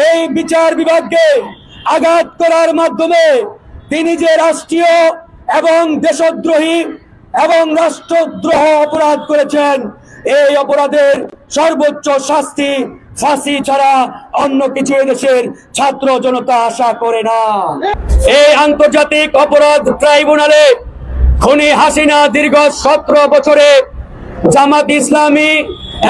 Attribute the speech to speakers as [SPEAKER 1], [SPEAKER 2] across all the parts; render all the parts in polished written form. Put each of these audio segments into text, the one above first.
[SPEAKER 1] এই বিচার বিভাগকে আঘাত করার মাধ্যমে তিনি যে রাষ্ট্রীয় এবং দেশদ্রোহী এবং রাষ্ট্রদ্রোহ অপরাধ করেছেন, এই অপরাধের সর্বোচ্চ শাস্তি ফাঁসি ছাড়া অন্য কিছু দেশের ছাত্র জনতা আশা করে না। এই আন্তর্জাতিক অপরাধ ট্রাইব্যুনালে খুনি হাসিনা দীর্ঘ 17 বছরে জামাত ইসলামী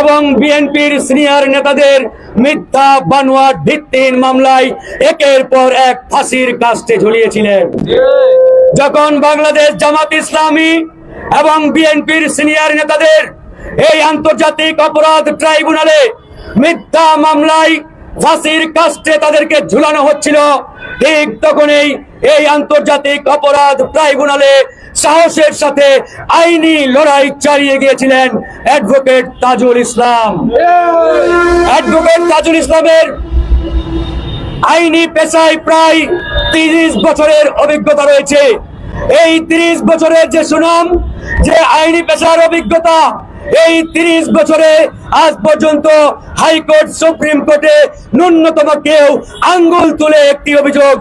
[SPEAKER 1] এবং বিএনপির সিনিয়র নেতাদের মিথ্যা বানোয়াট ভিত্তিহীন মামলায় একের পর এক ফাঁসির কাস্টে ঝুলিয়েছিলেন। যখন বাংলাদেশ জামাত ইসলামী এবং বিএনপির সিনিয়র নেতাদের এই আন্তর্জাতিক অপরাধ ট্রাইব্যুনালে মিথ্যা মামলায় ফাঁসির কাস্টে তাদেরকে ঝুলানো হচ্ছিল, ঠিক তখনই এই আন্তর্জাতিক অপরাধ ট্রাইব্যুনালে সাহসের সাথে আইনি লড়াই চালিয়ে গিয়েছিলেন অ্যাডভোকেট তাজুল ইসলাম। অ্যাডভোকেট তাজুল ইসলামের আইনি পেশায় প্রায় 30 বছরের অভিজ্ঞতা রয়েছে। এই 30 বছরের যে সুনাম, যে আইনি পেশার অভিজ্ঞতা, এই 30 বছরে আজ পর্যন্ত হাইকোর্ট সুপ্রিম কোর্টে ন্যূনতম কেউ আঙ্গুল তুলে একটি অভিযোগ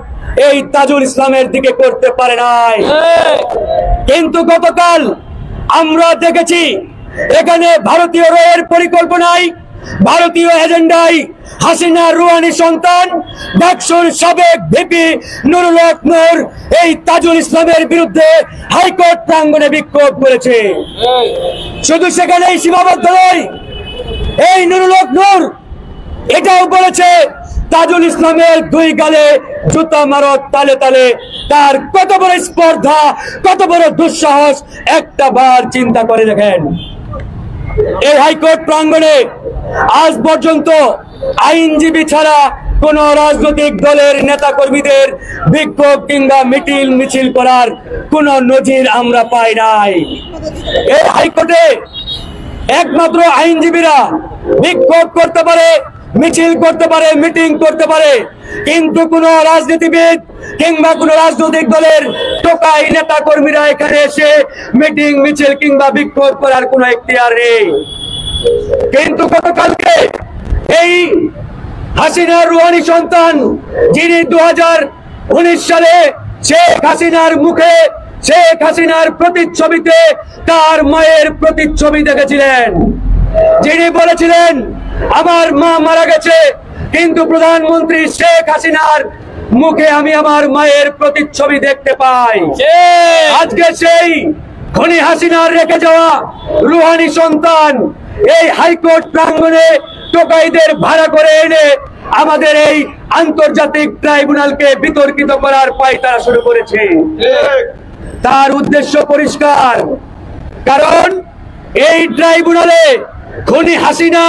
[SPEAKER 1] এই তাজুল ইসলামের দিকে করতে পারে নাই। কিন্তু গতকাল আমরা দেখেছি এখানে ভারতীয় রয়ের পরিকল্পনায়, ভারতীয় এজেন্ডায় হাসিনা রুহানি সন্তান ডাকসুর সাবেক ভিপি নুরুল হক নূর এই তাজুল ইসলামের বিরুদ্ধে হাইকোর্ট প্রাঙ্গণে বিক্ষোভ করেছে। শুধু সেখানেই সীমাবদ্ধ নয়, এই নুরুল হক নূর এটাও বলেছে তাজুল ইসলামের 2 গালে জুতা মারো তালে তালে। তার কত বড় স্পর্ধা, কত বড় দুঃসাহস, একটা বার চিন্তা করে দেখেন। এই হাইকোর্ট প্রাঙ্গণে আজ পর্যন্ত আইনজীবী ছাড়া কোন রাজনৈতিক দলের নেতা কর্মীদের বিক্ষোভ কিংবা মিছিল করার কোন নজির আমরা পাই নাই। এই হাইকোর্টে একমাত্র আইনজীবীরা বিক্ষোভ করতে পারে, মিছিল করতে পারে, মিটিং করতে পারে, কিন্তু কোন রাজনীতিবিদ কিংবা কোন রাজনৈতিক দলের টোকাই নেতা কর্মীরা এখানে এসে মিটিং, মিছিল কিংবা বিক্ষোভ করার কোন এখতিয়ার নেই। কিন্তু গতকালকে এই হাসিনার রুহানি সন্তান, যিনি 2019 সালে শেখ হাসিনার মুখে, শেখ হাসিনার প্রতিচ্ছবিতে তার মায়ের প্রতিচ্ছবি দেখেছিলেন, যিনি বলেছিলেন আমার মা মারা গেছে, কিন্তু প্রধানমন্ত্রী শেখ হাসিনার মুখে আমি আমার মায়ের প্রতিচ্ছবি দেখতে পাই। আজকে সেই খুনি হাসিনার রেখে যাওয়া রুহানি সন্তান এই হাইকোর্ট প্রাঙ্গণে টোকাইদের ভাড়া করে এনে আমাদের এই আন্তর্জাতিক ট্রাইব্যুনালকে বিতর্কিত করার পায়তারা শুরু করেছে। তার উদ্দেশ্য পরিষ্কার, কারণ এই ট্রাইব্যুনালে খুনি হাসিনা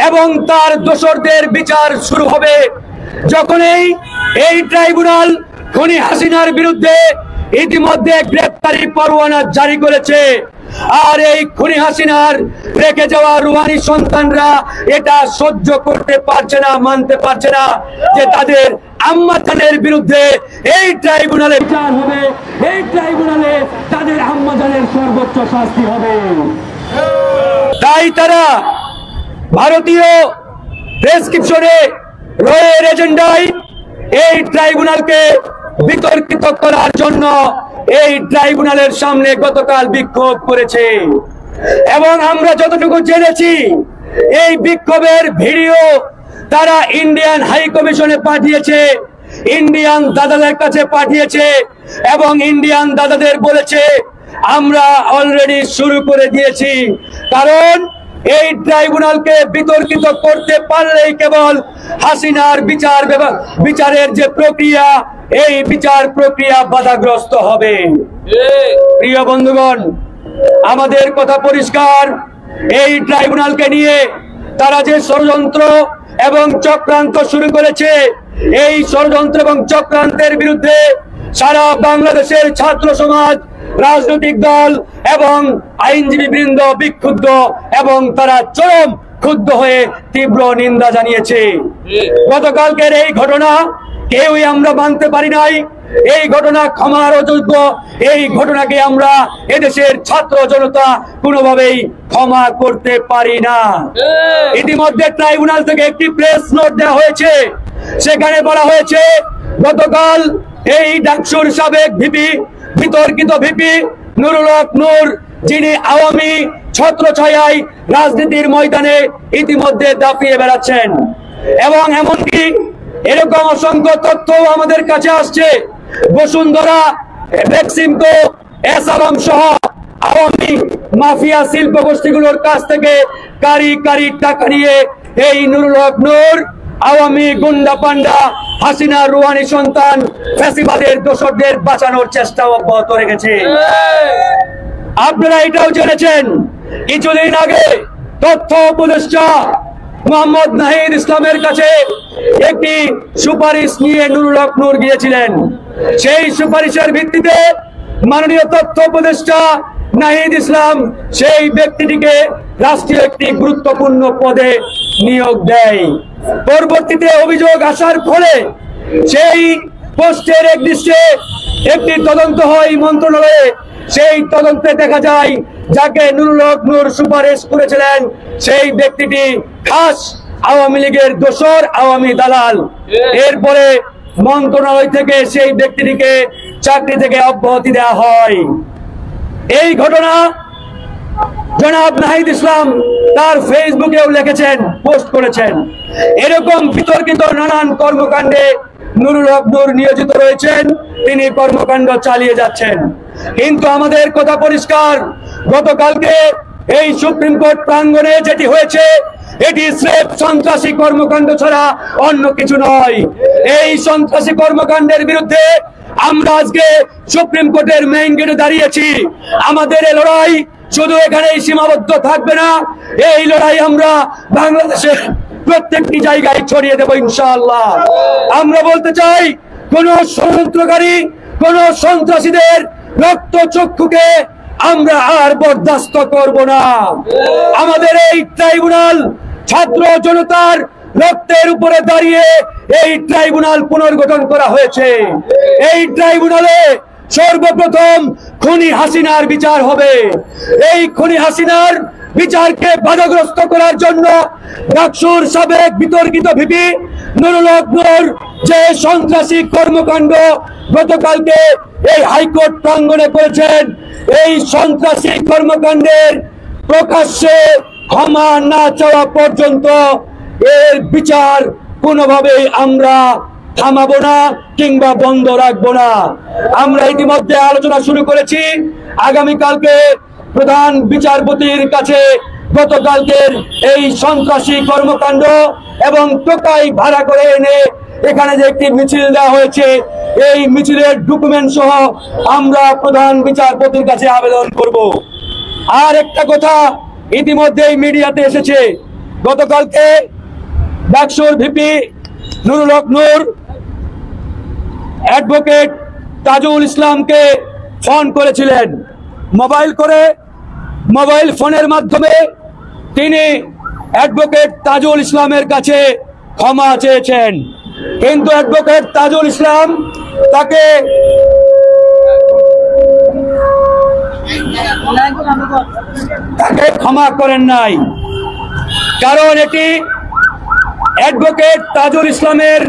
[SPEAKER 1] এবং তার দোসরদের বিচার শুরু হবে যখন এই ট্রাইব্যুনাল খুনি হাসিনার বিরুদ্ধে ইতিমধ্যে গ্রেফতারি পরোয়ানা জারি করেছে। আর এই খুনি হাসিনার রেখে যাওয়া রুহানি সন্তানরা এটা সহ্য করতে পারছে না, মানতে পারছে না যে তাদের আম্মা জানের বিরুদ্ধে এই ট্রাইব্যুনালে বিচার হবে, এই ট্রাইব্যুনালে তাদের আম্মা জানের সর্বোচ্চ শাস্তি হবে। তাই তারা ভারতীয় প্রেসক্রিপশনে রয়ের এজেন্ডায় এই ট্রাইব্যুনালকে বিতর্কিত করার জন্য এই ট্রাইব্যুনালের সামনে গতকাল বিক্ষোভ করেছে। এবং আমরা যতটুকু জেনেছি এই বিক্ষোভের ভিডিও তারা ইন্ডিয়ান হাই কমিশনে পাঠিয়েছে, ইন্ডিয়ান দাদাদের কাছে পাঠিয়েছে এবং ইন্ডিয়ান দাদাদের বলেছে আমরা অলরেডি শুরু করে দিয়েছি। কারণ এই ট্রাইব্যুনালকে বিতর্কিত করতে পারলেই কেবল হাসিনার বিচারের যে প্রক্রিয়া, এই বিচার প্রক্রিয়া বাধাগ্রস্ত হবে। প্রিয় বন্ধুগণ, আমাদের কথা পরিষ্কার, এই ট্রাইব্যুনালকে নিয়ে তারা যে ষড়যন্ত্র এবং চক্রান্ত শুরু করেছে, এই ষড়যন্ত্র এবং চক্রান্তের বিরুদ্ধে সারা বাংলাদেশের ছাত্র সমাজ, রাজনৈতিক দল এবং আইনজীবী বৃন্দ বিক্ষুব্ধ এবং তারা চরম ক্ষুব্ধ হয়ে তীব্র নিন্দা জানিয়েছে। গতকালকের এই ঘটনা কেউই আমরা মানতে পারি নাই। এই ঘটনা ক্ষমার অযোগ্য। এই ঘটনাকে আমরা এদেশের ছাত্র জনতা কোনোভাবেই ক্ষমা করতে পারি না। ইতিমধ্যে ট্রাইব্যুনাল থেকে একটি প্রেস নোট দেওয়া হয়েছে। সেখানে বলা হয়েছে গতকাল এই ডাকসুর সাবেক ভিপি, বিতর্কিত ভিপি নুরুল হক নূর, যিনি আওয়ামী ছত্রছায়ায় রাজনীতির ময়দানে ইতিমধ্যে দাপিয়ে বেড়াচ্ছেন, এবং এমনকি এরকম অসংখ্য তথ্য আমাদের কাছে আসছে। বসুন্ধরা, বেক্সিমকো, এস আলম সহ আওয়ামী মাফিয়া শিল্প গোষ্ঠীগুলোর কাছ থেকে কারি কারি টাকা নিয়ে এই নুরুল হক নূর আওয়ামী গুন্ডা পান্ডা হাসিনা রুহানি সন্তান ফ্যাসিবাদের দোসরদের বাঁচানোর চেষ্টা অব্যাহত রেখেছে। আপনারা এটাও জেনেছেন কিছুদিন আগে তথ্য উপদেষ্টা মোহাম্মদ নাহিদ ইসলামের কাছে একটি সুপারিশ নিয়ে নুরুল হক নূর গিয়েছিলেন। সেই সুপারিশের ভিত্তিতে মাননীয় তথ্য উপদেষ্টা নাহিদ ইসলাম সেই ব্যক্তিটিকে রাষ্ট্রীয় একটি গুরুত্বপূর্ণ পদে নিয়োগ দেয়। পরবর্তীতে অভিযোগ আসার ফলে সেই পোস্টের একটি তদন্ত হয় মন্ত্রণালয়ে। সেই তদন্তে দেখা যায় যাকে নুরুল হক নূর সুপারিশ করেছিলেন সেই ব্যক্তিটি খাস আওয়ামী লীগের দোসর, আওয়ামী দালাল। এরপরে মন্ত্রণালয় থেকে সেই ব্যক্তিটিকে চাকরি থেকে অব্যাহতি দেওয়া হয়। এই ঘটনা জনাব নাহিদ ইসলাম তার ফেসবুকেও লিখেছেন, পোস্ট করেছেন। এরকম বিতর্কিত নানান কর্মকাণ্ডে নুরুল হক নূর নিয়োজিত রয়েছেন, তিনি কর্মকাণ্ড চালিয়ে যাচ্ছেন। কিন্তু আমাদের কথা পরিষ্কার, গতকালকে এই সুপ্রিম কোর্ট প্রাঙ্গণে যেটি হয়েছে এটি স্রেফ সন্ত্রাসী কর্মকাণ্ড ছাড়া অন্য কিছু নয়। এই সন্ত্রাসী কর্মকাণ্ডের বিরুদ্ধে আমরা আজকে সুপ্রিম কোর্টের মেইন গেটে দাঁড়িয়েছি। আমাদের এই লড়াই শুধু এখানেই সীমাবদ্ধ থাকবে না, এই লড়াই আমরা বাংলাদেশের প্রত্যেকটি জায়গায় ছড়িয়ে দেব ইনশাআল্লাহ। আমরা বলতে চাই, কোন ষড়যন্ত্রকারী, কোন সন্ত্রাসীদের রক্তচক্ষুকে আমরা আর বরদাস্ত করব না। আমাদের এই ট্রাইব্যুনাল ছাত্র জনতার রক্তের উপরে দাঁড়িয়ে এই ট্রাইব্যুনাল পুনর্গঠন করা হয়েছে। এই ট্রাইব্যুনালে সর্বপ্রথম খুনি হাসিনার বিচার হবে। এই খুনি হাসিনার বিচারকে বাধাগ্রস্ত করার জন্য ডাকসুর সাবেক বিতর্কিত ভিপি নুরুল হক নূর যে সন্ত্রাসী কর্মকাণ্ড গতকালকে এই হাইকোর্ট প্রাঙ্গণে করেছেন, এই সন্ত্রাসী কর্মকাণ্ডের প্রকাশ্যে ক্ষমা না চাওয়া পর্যন্ত এর বিচার কোনোভাবেই আমরা থামাবো না কিংবা বন্ধ রাখবো না। আমরা ইতিমধ্যে আলোচনা শুরু করেছি। আগামীকালকে প্রধান বিচারপতির কাছে গতকালকের এই সন্ত্রাসী কর্মকাণ্ড এবং টোকাই ভাড়া করে এনে এখানে যে একটি মিছিল দেওয়া হয়েছে, এই মিছিলের ডকুমেন্ট সহ আমরা প্রধান বিচারপতির কাছে আবেদন করব। আর একটা কথা ইতিমধ্যেই মিডিয়াতে এসেছে, গতকালকে ডাকসুর ভিপি নুরুল হক নূর অ্যাডভোকেট তাজুল ইসলামকে ফোন করেছিলেন। মোবাইল ফোনের মাধ্যমে তিনি অ্যাডভোকেট তাজুল ইসলামের কাছে ক্ষমা চেয়েছেন, কিন্তু অ্যাডভোকেট তাজুল ইসলাম তাকে ক্ষমা করেন নাই। কারণ এটি অ্যাডভোকেট তাজুল ইসলামের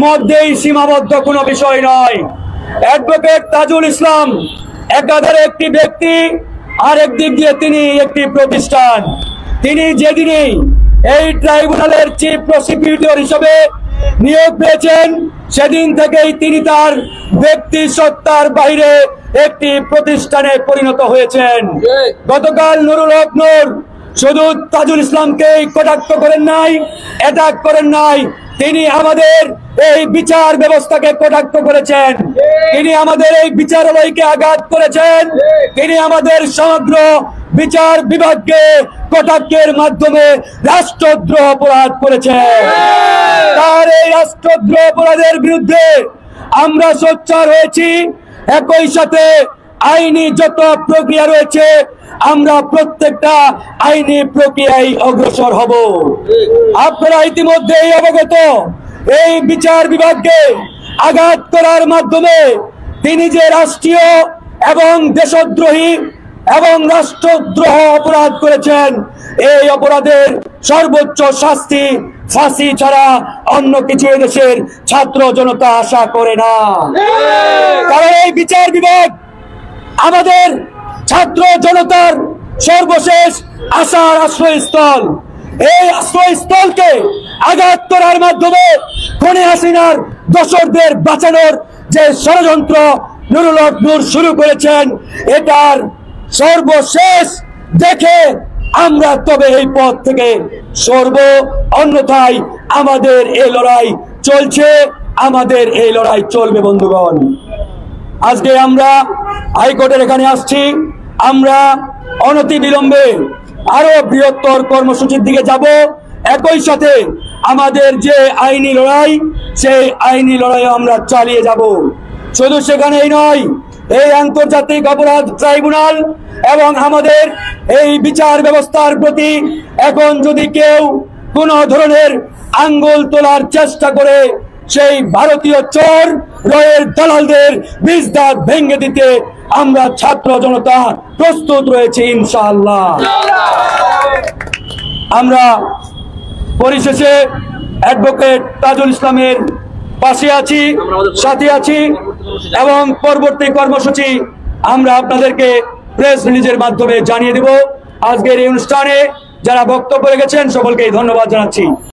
[SPEAKER 1] মধ্যেই সীমাবদ্ধ কোনো বিষয় নয়। অ্যাডভোকেট তাজুল ইসলাম একাধারে একটি ব্যক্তি, আর একদিক দিয়ে তিনি একটি প্রতিষ্ঠান। তিনি যেদিনই এই ট্রাইব্যুনালের চিফ প্রসিকিউটর হিসেবে নিয়োগ পেয়েছেন সেদিন থেকেই তিনি তার ব্যক্তি সত্তার বাইরে একটি প্রতিষ্ঠানে পরিণত হয়েছেন। গতকাল নুরুল হক নূর শুধু তাজুল ইসলামকে কটাক্ষ করেন নাই, অ্যাটাক করেন নাই, তিনি আমাদের এই বিচার ব্যবস্থাকে কটাক্ষ করেছেন, তিনি আমাদের এই বিচারালয়কে আঘাত করেছেন, তিনি আমাদের সমগ্র বিচার বিভাগকে কটাক্ষের মাধ্যমে রাষ্ট্রদ্রোহ অপরাধ করেছেন। তার এই রাষ্ট্রদ্রোহ অপরাধের বিরুদ্ধে আমরা সোচ্চার হয়েছি। একই সাথে আইনি যত প্রক্রিয়া রয়েছে আমরা প্রত্যেকটা আইনি প্রক্রিয়ায় অগ্রসর হব। আপনারা ইতিমধ্যেই অবগত, এই বিচার বিভাগকে আঘাত করার মাধ্যমে তিনি যে রাষ্ট্রীয় এবং দেশদ্রোহী এবং রাষ্ট্রদ্রোহ অপরাধ করেছেন, এই অপরাধের সর্বোচ্চ শাস্তি ফাঁসি ছাড়া অন্য কিছু দেশের ছাত্র জনতা আশা করে না। কারণ এই বিচার বিভাগ আমাদের ছাত্র জনতার সর্বশেষ আশার আশ্রয়স্থল। এই আশ্রয়স্থলকে আঘাত করার মাধ্যমে খুনি হাসিনার দোসরদের বাঁচানোর যে ষড়যন্ত্র নুরুল হক নূর শুরু করেছেন, এটার সর্বশেষ দেখে আমরা তবে এই পথ থেকে সরব, অন্যথায় আমাদের এই লড়াই চলছে, আমাদের এই লড়াই চলবে। বন্ধুগণ, আজকে আমরা হাইকোর্টের এখানে আসছি। আমরা অনতি বিলম্বে আরো বৃহত্তর কর্মসূচির দিকে যাব। একই সাথে আমাদের যে আইনি লড়াই, সেই আইনি লড়াইও আমরা চালিয়ে যাব। শুধু সেখানেই নয়, এই আন্তর্জাতিক অপরাধ ট্রাইব্যুনাল এবং আমাদের এই বিচার ব্যবস্থার প্রতি এখন যদি কেউ কোন ধরনের আঙ্গুল তোলার চেষ্টা করে, সেই ভারতীয় চোর রয়ের দালালদের বীজ দাঁত ভেঙে দিতে আমরা ছাত্র জনতা প্রস্তুত রয়েছে ইনশাআল্লাহ। আমরা পরিশেষে অ্যাডভোকেট তাজুল ইসলামের পাশে আছি, সাথে আছি, এবং পরবর্তী কর্মসূচি আমরা আপনাদেরকে প্রেস রিলিজের মাধ্যমে জানিয়ে দেব। আজকের এই অনুষ্ঠানে যারা বক্তব্য রেখেছেন সকলকে ধন্যবাদ জানাচ্ছি।